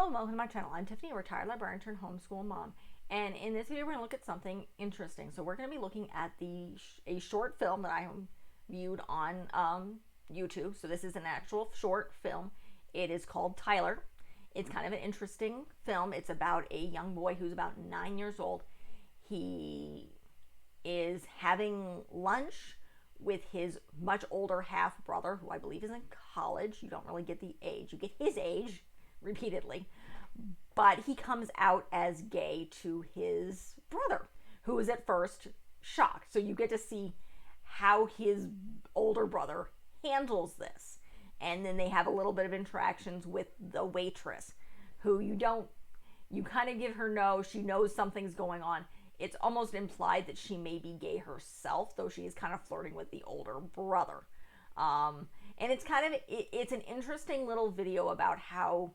Hello and welcome to my channel. I'm Tiffany, a retired librarian turned homeschool mom. And in this video, we're going to look at something interesting. So we're going to be looking at a short film that I viewed on YouTube. So this is an actual short film. It is called Tyler. It's kind of an interesting film. It's about a young boy who's about 9 years old. He is having lunch with his much older half brother, who I believe is in college. You don't really get the age, you get his age repeatedly, but he comes out as gay to his brother, who is at first shocked. So you get to see how his older brother handles this, and then they have a little bit of interactions with the waitress, who you kind of give her no, she knows something's going on. It's almost implied that she may be gay herself, though she is kind of flirting with the older brother. And it's kind of it's an interesting little video about how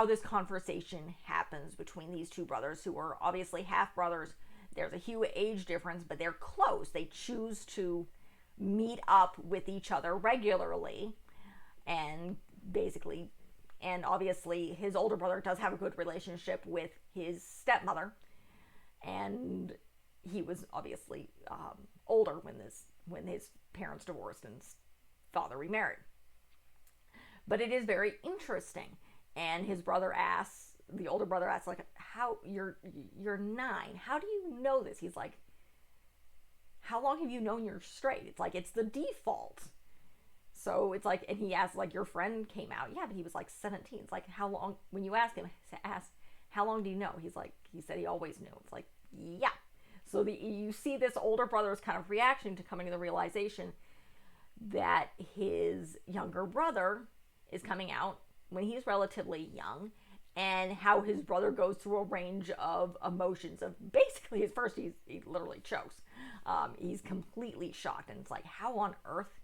this conversation happens between these two brothers, who are obviously half brothers. There's a huge age difference, but they're close. They choose to meet up with each other regularly, and obviously his older brother does have a good relationship with his stepmother, and he was obviously older when his parents divorced and his father remarried. But it is very interesting. And his brother asks, the older brother asks, like, how you're 9. How do you know this? He's like, how long have you known you're straight? It's like, it's the default. So it's like, and he asks, like, your friend came out. Yeah, but he was like 17. It's like, how long, when you ask him, how long do you know? He said he always knew. It's like, yeah. So you see this older brother's kind of reaction to coming to the realization that his younger brother is coming out when he's relatively young, and how his brother goes through a range of emotions. Of basically, at first he literally chokes. He's completely shocked, and it's like, how on earth?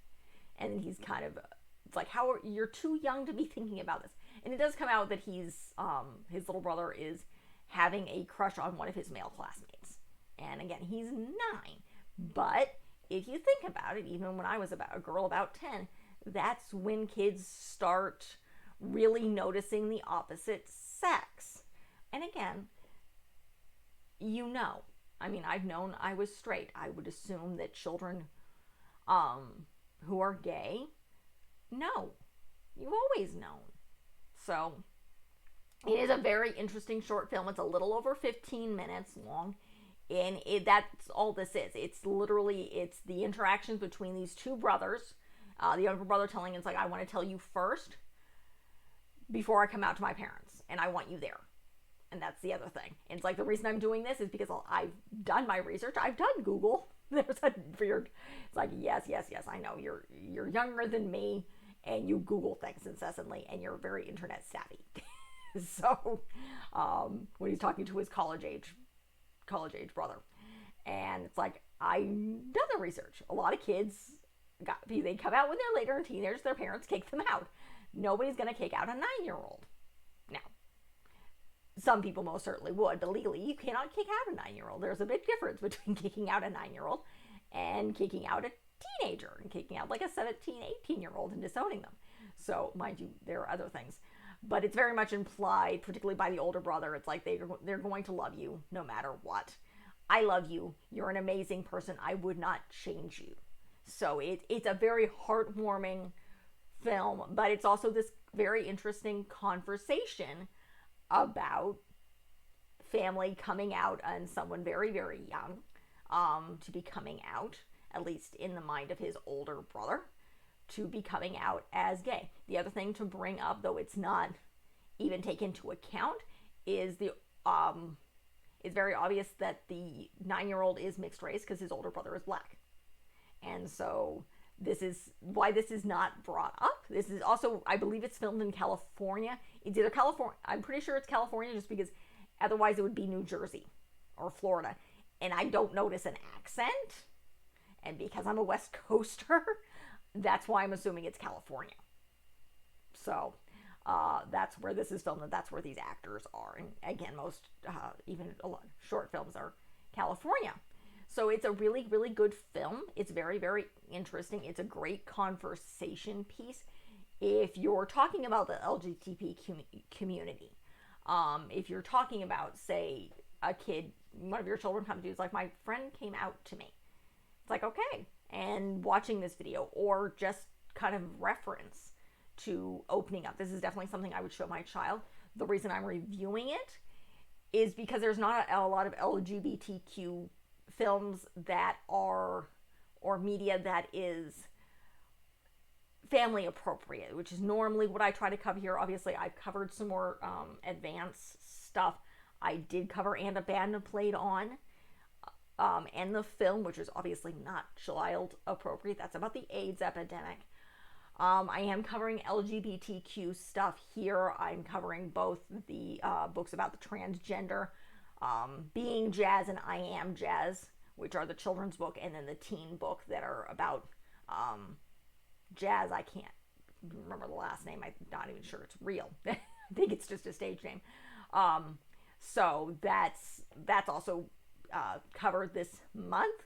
And he's kind of, it's like, you're too young to be thinking about this. And it does come out that his little brother is having a crush on one of his male classmates. And again, he's 9, but if you think about it, even when I was a girl about 10, that's when kids start really noticing the opposite sex. And again, I've known I was straight. I would assume that children who are gay know. You've always known. So it is a very interesting short film. It's a little over 15 minutes long. And that's all this is. It's the interactions between these two brothers. The younger brother telling him, it's like, I want to tell you first before I come out to my parents, and I want you there. And that's the other thing. And it's like, the reason I'm doing this is because I've done my research. I've done Google. There's a weird, it's like, yes, I know you're younger than me, and you Google things incessantly, and you're very internet savvy. So when he's talking to his college age brother, and it's like, I've done the research. A lot of kids they come out when they're later in teenagers, their parents kick them out. Nobody's going to kick out a 9-year-old. Now, some people most certainly would, but legally you cannot kick out a 9-year-old. There's a big difference between kicking out a 9-year-old and kicking out a teenager, and kicking out like a 17, 18-year-old and disowning them. So, mind you, there are other things. But it's very much implied, particularly by the older brother. It's like they're going to love you no matter what. I love you. You're an amazing person. I would not change you. So it's a very heartwarming film, but it's also this very interesting conversation about family coming out, and someone very, very young to be coming out, at least in the mind of his older brother, to be coming out as gay. The other thing to bring up, though it's not even taken into account, is it's very obvious that the 9-year-old is mixed race because his older brother is black. And so this is why this is not brought up. This is also, I believe it's filmed in California. It's either California, I'm pretty sure it's California, just because otherwise it would be New Jersey or Florida. And I don't notice an accent. And because I'm a West Coaster, that's why I'm assuming it's California. So that's where this is filmed, and that's where these actors are. And again, most, even a lot of short films are California. So it's a really, really good film. It's very, very interesting. It's a great conversation piece. If you're talking about the LGBT community, if you're talking about, say, a kid, one of your children comes to you, it's like, my friend came out to me. It's like, okay. And watching this video, or just kind of reference to opening up. This is definitely something I would show my child. The reason I'm reviewing it is because there's not a lot of LGBTQ films that are, or media that is family appropriate, which is normally what I try to cover here. Obviously, I've covered some more advanced stuff. I did cover And Abandoned Played On, and the film, which is obviously not child appropriate. That's about the AIDS epidemic. I am covering LGBTQ stuff here. I'm covering both the books about the transgender, Being Jazz and I Am Jazz, which are the children's book, and then the teen book that are about Jazz. I can't remember the last name. I'm not even sure it's real. I think it's just a stage name. So that's also covered this month.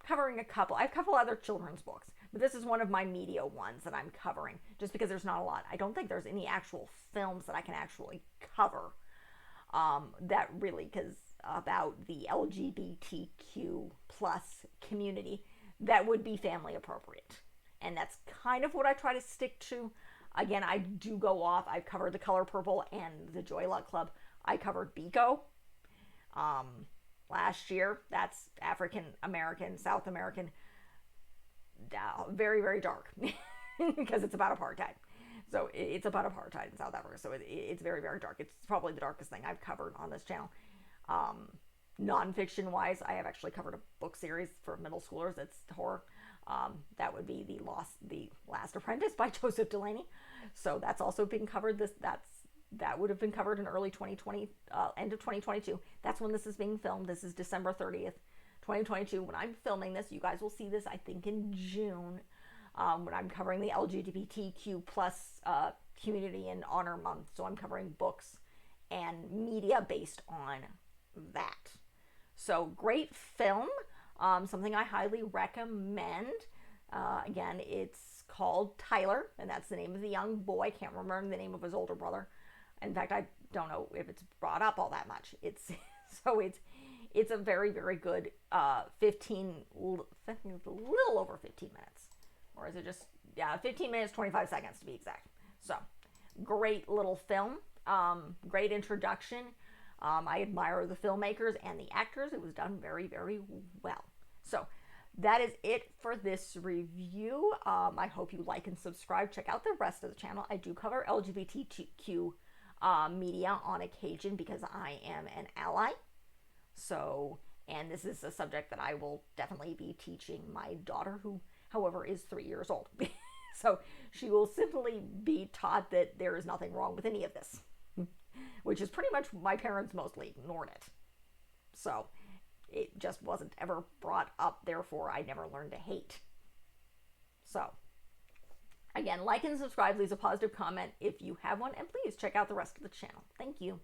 Covering a couple. I have a couple other children's books, but this is one of my media ones that I'm covering, just because there's not a lot. I don't think there's any actual films that I can actually cover that really, because about the LGBTQ plus community that would be family appropriate. And that's kind of what I try to stick to. Again, I do go off. I've covered The Color Purple and The Joy Luck Club. I covered Biko last year. That's African American, South American. Very, very dark because it's about apartheid. So it's about apartheid in South Africa. So it's very, very dark. It's probably the darkest thing I've covered on this channel. Non-fiction wise, I have actually covered a book series for middle schoolers that's horror. That would be The Last Apprentice by Joseph Delaney. So that's also been covered. That would have been covered in early 2020, end of 2022. That's when this is being filmed. This is December 30th, 2022. When I'm filming this, you guys will see this, I think, in June, when I'm covering the LGBTQ plus community in Honor Month. So I'm covering books and media based on that. So great film. Something I highly recommend. Again, it's called Tyler, and that's the name of the young boy. I can't remember the name of his older brother. In fact, I don't know if it's brought up all that much. It's a very, very good 15, a little over 15 minutes. Or is it just, 15 minutes, 25 seconds to be exact. So, great little film. Great introduction. I admire the filmmakers and the actors. It was done very, very well. So, that is it for this review. I hope you like and subscribe. Check out the rest of the channel. I do cover LGBTQ media on occasion because I am an ally. So, and this is a subject that I will definitely be teaching my daughter, who, however, is 3 years old. So she will simply be taught that there is nothing wrong with any of this, which is pretty much, my parents mostly ignored it. So it just wasn't ever brought up, therefore I never learned to hate. So again, like and subscribe, leave a positive comment if you have one, and please check out the rest of the channel. Thank you.